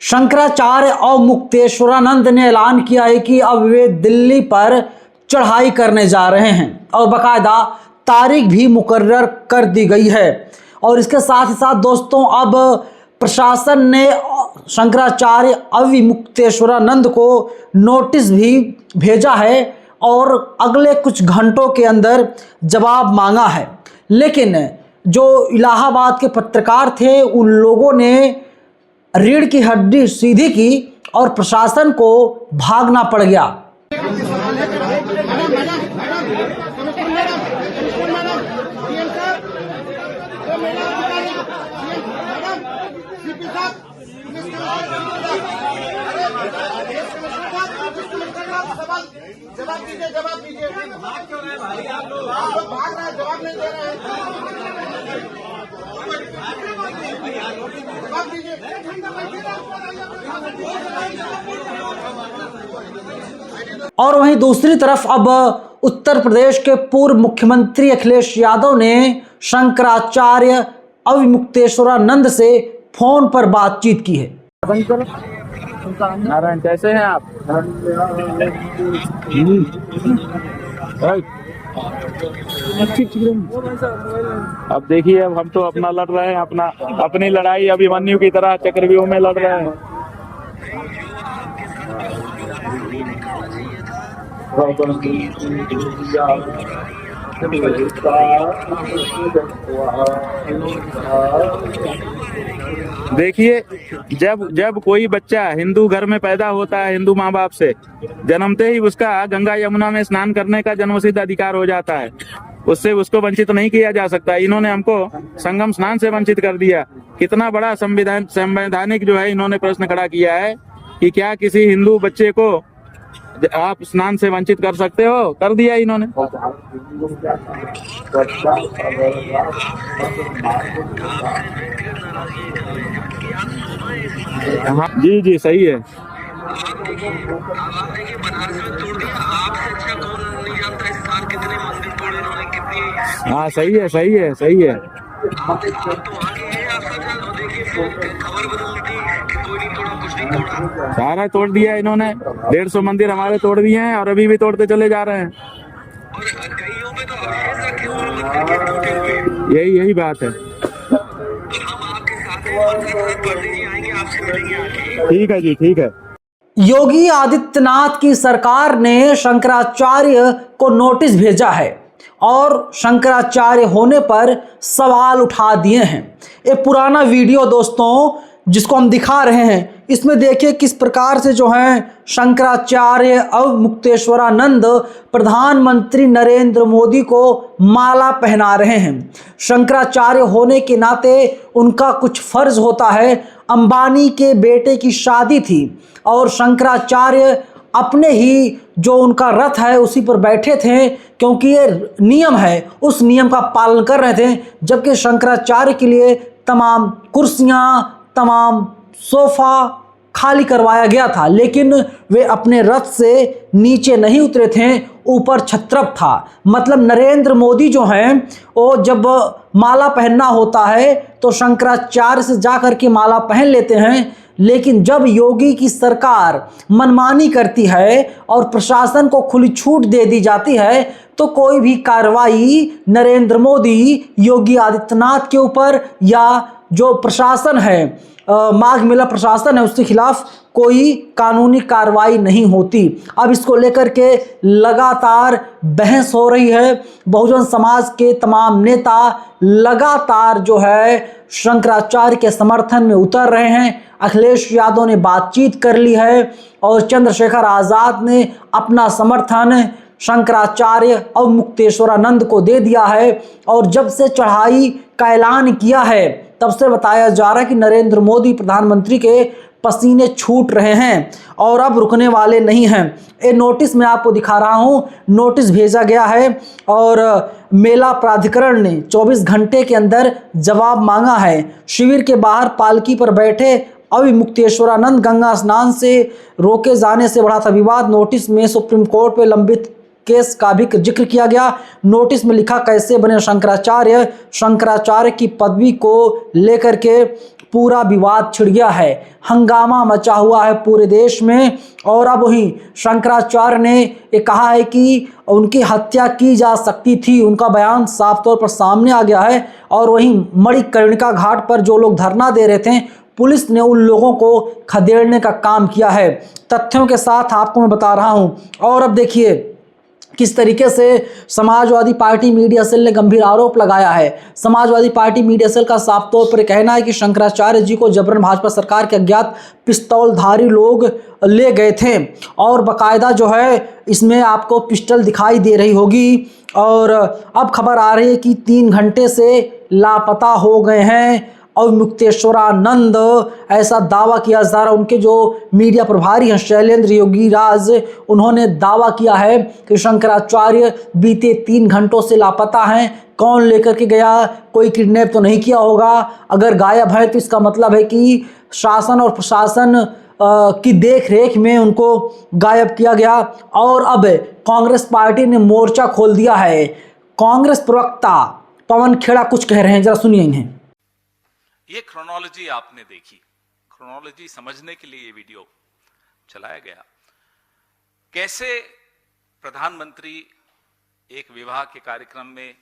शंकराचार्य और मुक्तेश्वरानंद ने ऐलान किया है कि अब वे दिल्ली पर चढ़ाई करने जा रहे हैं और बाकायदा तारीख भी मुकर्रर कर दी गई है। और इसके साथ ही साथ दोस्तों, अब प्रशासन ने शंकराचार्य अवि मुक्तेश्वरानंद को नोटिस भी भेजा है और अगले कुछ घंटों के अंदर जवाब मांगा है। लेकिन जो इलाहाबाद के पत्रकार थे उन लोगों ने रीढ़ की हड्डी सीधी की और प्रशासन को भागना पड़ गया। जवाब दीजिए, जवाब दीजिए। भाग क्यों रहे भाई आप लोग? भाग रहे हैं, जवाब नहीं दे रहे हैं। जवाब दीजिए। और वहीं दूसरी तरफ अब उत्तर प्रदेश के पूर्व मुख्यमंत्री अखिलेश यादव ने शंकराचार्य अवि मुक्तेश्वरानंद से फोन पर बातचीत की है। नारायण, कैसे हैं आप? अब देखिए, अब हम तो अपना लड़ रहे हैं, अपनी लड़ाई अभिमन्यु की तरह चक्रव्यूह में लड़ रहे हैं। देखिए, जब कोई बच्चा हिंदू घर में पैदा होता है, हिंदू माँ बाप से जन्मते ही उसका गंगा यमुना में स्नान करने का जन्मसिद्ध अधिकार हो जाता है। उससे उसको वंचित नहीं किया जा सकता। इन्होंने हमको संगम स्नान से वंचित कर दिया। कितना बड़ा संवैधानिक जो है इन्होंने प्रश्न खड़ा किया है कि क्या किसी हिंदू बच्चे को आप स्नान से वंचित कर सकते हो? कर दिया इन्होंने। हाँ जी जी, सही है। हाँ सही है, सही है, सही है। सारा तोड़ दिया इन्होंने। 150 मंदिर हमारे तोड़ दिए हैं और अभी भी तोड़ते चले जा रहे हैं। यही बात है। ठीक है जी, ठीक है। योगी आदित्यनाथ की सरकार ने शंकराचार्य को नोटिस भेजा है और शंकराचार्य होने पर सवाल उठा दिए हैं। ये पुराना वीडियो दोस्तों जिसको हम दिखा रहे हैं, इसमें देखिए किस प्रकार से जो है शंकराचार्य अवि मुक्तेश्वरानंद प्रधानमंत्री नरेंद्र मोदी को माला पहना रहे हैं। शंकराचार्य होने के नाते उनका कुछ फर्ज होता है। अंबानी के बेटे की शादी थी और शंकराचार्य अपने ही जो उनका रथ है उसी पर बैठे थे, क्योंकि ये नियम है, उस नियम का पालन कर रहे थे। जबकि शंकराचार्य के लिए तमाम कुर्सियां, तमाम सोफा खाली करवाया गया था, लेकिन वे अपने रथ से नीचे नहीं उतरे थे, ऊपर छत्रप था। मतलब नरेंद्र मोदी जो हैं वो जब माला पहनना होता है तो शंकराचार्य से जा कर के माला पहन लेते हैं। लेकिन जब योगी की सरकार मनमानी करती है और प्रशासन को खुली छूट दे दी जाती है तो कोई भी कार्रवाई नरेंद्र मोदी, योगी आदित्यनाथ के ऊपर या जो प्रशासन है, माघ मेला प्रशासन है, उसके खिलाफ कोई कानूनी कार्रवाई नहीं होती। अब इसको लेकर के लगातार बहस हो रही है। बहुजन समाज के तमाम नेता लगातार जो है शंकराचार्य के समर्थन में उतर रहे हैं। अखिलेश यादव ने बातचीत कर ली है और चंद्रशेखर आज़ाद ने अपना समर्थन शंकराचार्य अवि मुक्तेश्वरानंद को दे दिया है। और जब से चढ़ाई का ऐलान किया है तब से बताया जा रहा है कि नरेंद्र मोदी प्रधानमंत्री के पसीने छूट रहे हैं और अब रुकने वाले नहीं हैं। ये नोटिस मैं आपको दिखा रहा हूँ, नोटिस भेजा गया है और मेला प्राधिकरण ने 24 घंटे के अंदर जवाब मांगा है। शिविर के बाहर पालकी पर बैठे अवि मुक्तेश्वरानंद गंगा स्नान से रोके जाने से बढ़ा था विवाद। नोटिस में सुप्रीम कोर्ट में लंबित केस का भी जिक्र किया गया। नोटिस में लिखा कैसे बने शंकराचार्य, शंकराचार्य की पदवी को लेकर के पूरा विवाद छिड़ गया है, हंगामा मचा हुआ है पूरे देश में। और अब वहीं शंकराचार्य ने ये कहा है कि उनकी हत्या की जा सकती थी, उनका बयान साफ तौर पर सामने आ गया है। और वहीं मणिकर्णिका घाट पर जो लोग धरना दे रहे थे, पुलिस ने उन लोगों को खदेड़ने का काम किया है। तथ्यों के साथ आपको मैं बता रहा हूं। और अब देखिए किस तरीके से समाजवादी पार्टी मीडिया सेल ने गंभीर आरोप लगाया है। समाजवादी पार्टी मीडिया सेल का साफ तौर पर कहना है कि शंकराचार्य जी को जबरन भाजपा सरकार के अज्ञात पिस्तौलधारी लोग ले गए थे और बाकायदा जो है इसमें आपको पिस्टल दिखाई दे रही होगी। और अब खबर आ रही है कि 3 घंटे से लापता हो गए हैं अवमुक्तेश्वरानंद, ऐसा दावा किया जा रहा है। उनके जो मीडिया प्रभारी हैं शैलेंद्र योगीराज, उन्होंने दावा किया है कि शंकराचार्य बीते 3 घंटों से लापता हैं। कौन लेकर के गया, कोई किडनैप तो नहीं किया होगा। अगर गायब है तो इसका मतलब है कि शासन और प्रशासन की देख रेख में उनको गायब किया गया। और अब कांग्रेस पार्टी ने मोर्चा खोल दिया है। कांग्रेस प्रवक्ता पवन खेड़ा कुछ कह रहे हैं, जरा सुनिए इन्हें। ये क्रोनोलॉजी आपने देखी, क्रोनोलॉजी समझने के लिए ये वीडियो चलाया गया। कैसे प्रधानमंत्री एक विवाह के कार्यक्रम में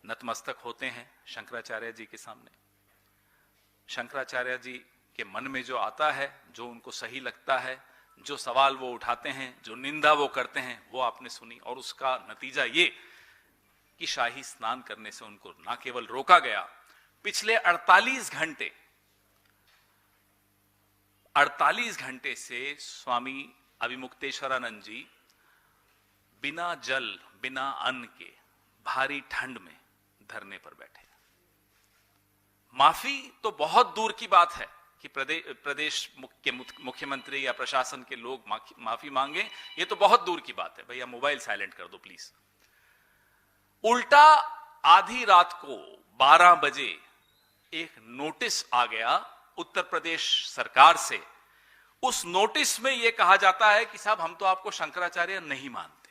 नतमस्तक होते हैं शंकराचार्य जी के सामने। शंकराचार्य जी के मन में जो आता है, जो उनको सही लगता है, जो सवाल वो उठाते हैं, जो निंदा वो करते हैं, वो आपने सुनी। और उसका नतीजा ये कि शाही स्नान करने से उनको ना केवल रोका गया, पिछले 48 घंटे से स्वामी अविमुक्तेश्वरानंद जी बिना जल बिना अन्न के भारी ठंड में धरने पर बैठे। माफी तो बहुत दूर की बात है कि प्रदेश के मुख्यमंत्री या प्रशासन के लोग माफी मांगे, ये तो बहुत दूर की बात है। भैया मोबाइल साइलेंट कर दो प्लीज। उल्टा आधी रात को 12 बजे एक नोटिस आ गया उत्तर प्रदेश सरकार से। उस नोटिस में यह कहा जाता है कि साहब हम तो आपको शंकराचार्य नहीं मानते।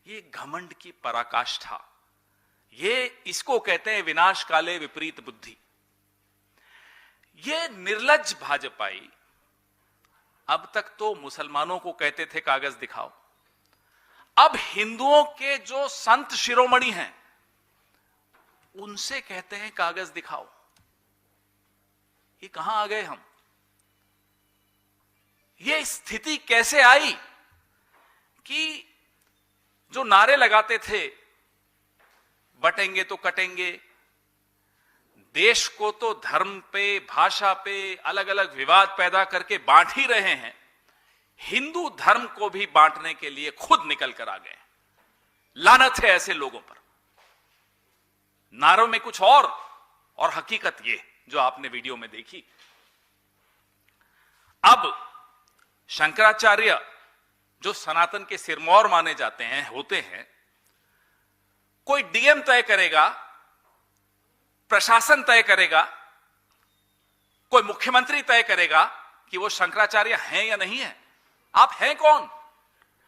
ये घमंड की पराकाष्ठा, ये इसको कहते हैं विनाश काले विपरीत बुद्धि। ये निर्लज्ज भाजपाई अब तक तो मुसलमानों को कहते थे कागज दिखाओ, अब हिंदुओं के जो संत शिरोमणि हैं उनसे कहते हैं कागज दिखाओ। ये कहां आ गए हम? ये स्थिति कैसे आई कि जो नारे लगाते थे बटेंगे तो कटेंगे, देश को तो धर्म पे भाषा पे अलग अलग विवाद पैदा करके बांट ही रहे हैं, हिंदू धर्म को भी बांटने के लिए खुद निकल कर आ गए। लानत है ऐसे लोगों पर। नारों में कुछ और हकीकत ये जो आपने वीडियो में देखी। अब शंकराचार्य जो सनातन के सिरमौर माने जाते हैं, होते हैं, कोई डीएम तय करेगा, प्रशासन तय करेगा, कोई मुख्यमंत्री तय करेगा कि वो शंकराचार्य हैं या नहीं है। आप हैं कौन?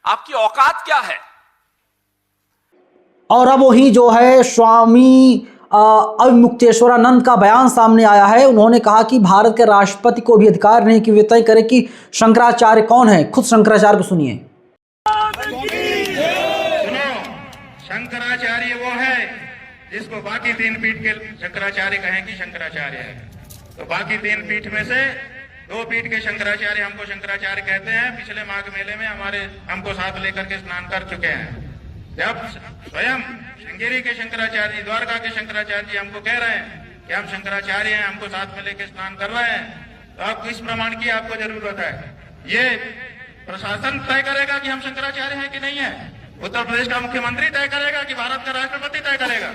आपकी औकात क्या है? और अब वही जो है स्वामी अविमुक्तेश्वरानंद का बयान सामने आया है। उन्होंने कहा कि भारत के राष्ट्रपति को भी अधिकार नहीं कि वे तय करें कि शंकराचार्य कौन है। खुद शंकराचार्य को सुनिए। शंकराचार्य वो है जिसको बाकी 3 पीठ के शंकराचार्य कहें कि शंकराचार्य है, तो बाकी 3 पीठ में से 2 पीठ के शंकराचार्य हमको शंकराचार्य कहते हैं। पिछले माघ मेले में हमको साथ लेकर के स्नान कर चुके हैं। जब स्वयं श्रृंगेरी के शंकराचार्य जी, द्वारका के शंकराचार्य जी हमको कह रहे हैं कि हम शंकराचार्य हैं, हमको साथ में लेकर स्नान कर रहे हैं, तो आप किस प्रमाण की आपको जरूरत है? ये प्रशासन तय करेगा कि हम शंकराचार्य हैं कि नहीं है? उत्तर प्रदेश का मुख्यमंत्री तय करेगा कि भारत का राष्ट्रपति तय करेगा?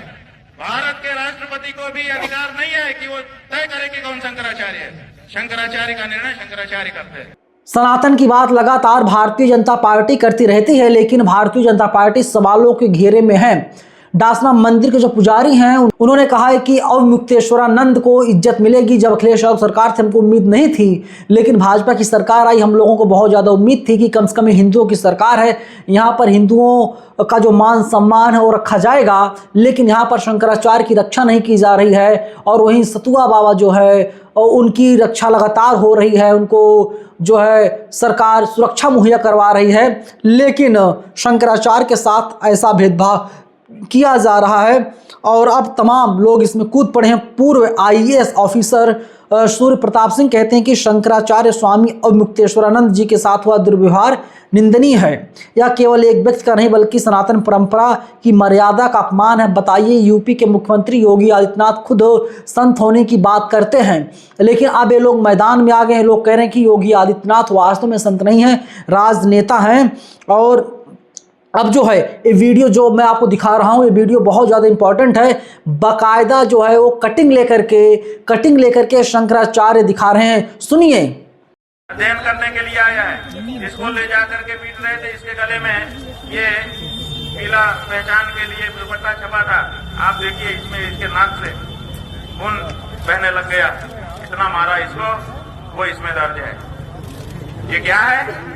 भारत के राष्ट्रपति को भी अधिकार नहीं है कि वो तय करे कि कौन शंकराचार्य है। शंकराचार्य का निर्णय शंकराचार्य करते हैं। सनातन की बात लगातार भारतीय जनता पार्टी करती रहती है, लेकिन भारतीय जनता पार्टी सवालों के घेरे में है। डासना मंदिर के जो पुजारी हैं उन्होंने कहा है कि अवमुक्तेश्वरानंद को इज्जत मिलेगी। जब अखिलेश यादव सरकार थी हमको उम्मीद नहीं थी, लेकिन भाजपा की सरकार आई, हम लोगों को बहुत ज़्यादा उम्मीद थी कि कम से कम हिंदुओं की सरकार है, यहाँ पर हिंदुओं का जो मान सम्मान है वो रखा जाएगा। लेकिन यहाँ पर शंकराचार्य की रक्षा नहीं की जा रही है और वहीं सतुआ बाबा जो है उनकी रक्षा लगातार हो रही है, उनको जो है सरकार सुरक्षा मुहैया करवा रही है। लेकिन शंकराचार्य के साथ ऐसा भेदभाव किया जा रहा है और अब तमाम लोग इसमें कूद पड़े हैं। पूर्व IAS ऑफिसर सूर्य प्रताप सिंह कहते हैं कि शंकराचार्य स्वामी अवमुक्तेश्वरानंद जी के साथ हुआ दुर्व्यवहार निंदनीय है। यह केवल एक व्यक्ति का नहीं बल्कि सनातन परंपरा की मर्यादा का अपमान है। बताइए, यूपी के मुख्यमंत्री योगी आदित्यनाथ खुद संत होने की बात करते हैं, लेकिन अब ये लोग मैदान में आ गए हैं। लोग कह रहे हैं कि योगी आदित्यनाथ वास्तव में संत नहीं है, राजनेता हैं। और अब जो है ये वीडियो जो मैं आपको दिखा रहा हूँ, ये वीडियो बहुत ज़्यादा इंपॉर्टेंट है। बाकायदा जो है वो कटिंग लेकर के शंकराचार्य दिखा रहे हैं, सुनिए। अध्ययन करने के लिए आया है, इसको ले जा करके पीट रहे थे। इसके गले में ये पीला पहचान के लिए दुपट्टा छपा था। आप देखिए, इसमें इसके नाक से खून बहने लग गया। इतना मारा इसको, वो इसमें दर्ज है। ये क्या है?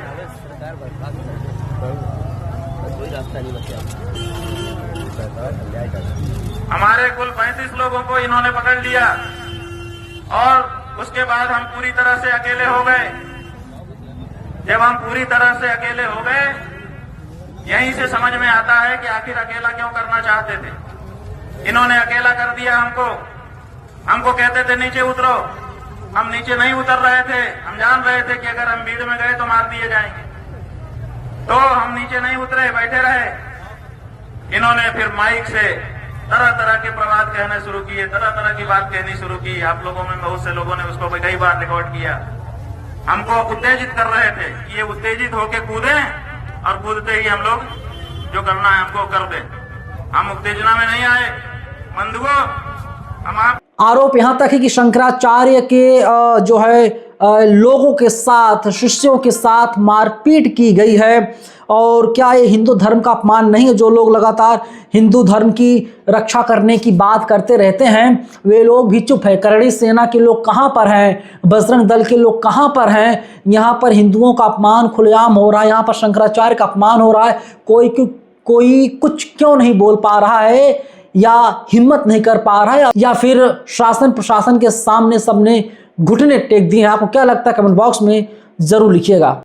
हमारे कुल 35 लोगों को इन्होंने पकड़ लिया और उसके बाद हम पूरी तरह से अकेले हो गए। जब हम पूरी तरह से अकेले हो गए, यहीं से समझ में आता है कि आखिर अकेला क्यों करना चाहते थे। इन्होंने अकेला कर दिया हमको कहते थे नीचे उतरो। हम नीचे नहीं उतर रहे थे। हम जान रहे थे कि अगर हम भीड़ में गए तो मार दिए जाएंगे, तो हम नीचे नहीं उतरे, बैठे रहे। इन्होंने फिर माइक से तरह तरह के प्रवाद कहने शुरू किए, तरह तरह की बात कहनी शुरू की। आप लोगों में बहुत से लोगों ने उसको कई बार रिकॉर्ड किया। हमको उत्तेजित कर रहे थे कि ये उत्तेजित होके कूदे और कूदते ही हम लोग जो करना है हमको कर दे। हम उत्तेजना में नहीं आए बंधुओं। हम आरोप यहाँ तक है कि शंकराचार्य के जो है लोगों के साथ, शिष्यों के साथ मारपीट की गई है। और क्या ये हिंदू धर्म का अपमान नहीं है? जो लोग लगातार हिंदू धर्म की रक्षा करने की बात करते रहते हैं, वे लोग भी चुप है। करणी सेना के लोग कहाँ पर हैं? बजरंग दल के लोग कहाँ पर हैं? यहाँ पर हिंदुओं का अपमान खुलेआम हो रहा है, यहाँ पर शंकराचार्य का अपमान हो रहा है। कोई कुछ क्यों नहीं बोल पा रहा है, या हिम्मत नहीं कर पा रहा है, या फिर शासन प्रशासन के सामने सबने घुटने टेक दिए हैं? आपको क्या लगता है? कमेंट बॉक्स में जरूर लिखिएगा।